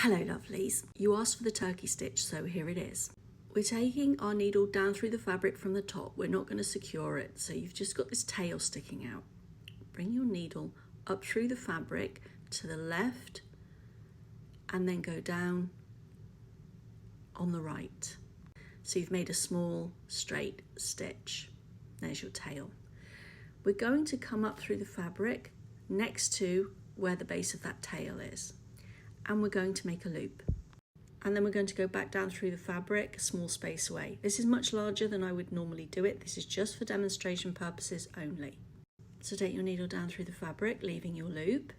Hello lovelies, you asked for the turkey stitch, so here it is. We're taking our needle down through the fabric from the top. We're not going to secure it, so you've just got this tail sticking out. Bring your needle up through the fabric to the left and then go down on the right. So you've made a small straight stitch. There's your tail. We're going to come up through the fabric next to where the base of that tail is, and we're going to make a loop. And then we're going to go back down through the fabric a small space away. This is much larger than I would normally do it. This is just for demonstration purposes only. So take your needle down through the fabric, leaving your loop.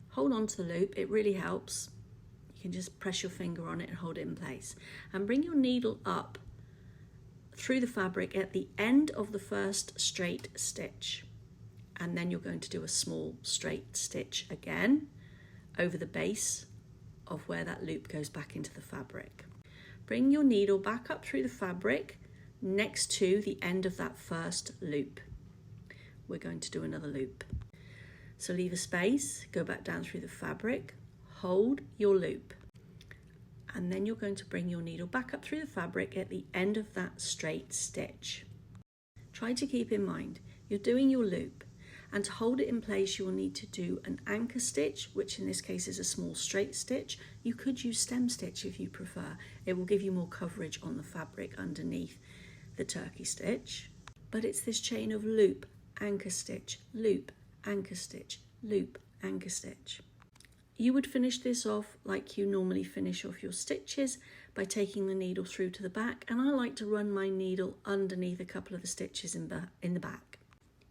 Hold on to the loop, it really helps. You can just press your finger on it and hold it in place. And bring your needle up through the fabric at the end of the first straight stitch. And then you're going to do a small straight stitch again over the base of where that loop goes back into the fabric. Bring your needle back up through the fabric next to the end of that first loop. We're going to do another loop. So leave a space, go back down through the fabric, hold your loop, and then you're going to bring your needle back up through the fabric at the end of that straight stitch. Try to keep in mind, you're doing your loop, and to hold it in place you will need to do an anchor stitch, which in this case is a small straight stitch. You could use stem stitch if you prefer. It will give you more coverage on the fabric underneath the turkey stitch. But it's this chain of loop, anchor stitch, loop, anchor stitch, loop, anchor stitch. You would finish this off like you normally finish off your stitches by taking the needle through to the back, and I like to run my needle underneath a couple of the stitches in the back.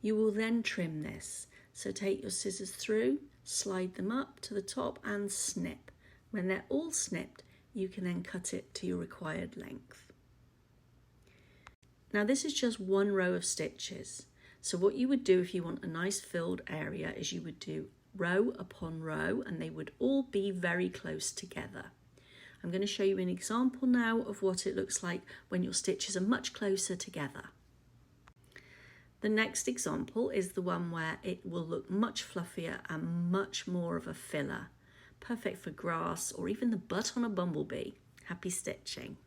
You will then trim this. So take your scissors through, slide them up to the top and snip. When they're all snipped, you can then cut it to your required length. Now this is just one row of stitches. So what you would do if you want a nice filled area is you would do row upon row, and they would all be very close together. I'm going to show you an example now of what it looks like when your stitches are much closer together. The next example is the one where it will look much fluffier and much more of a filler. Perfect for grass or even the butt on a bumblebee. Happy stitching.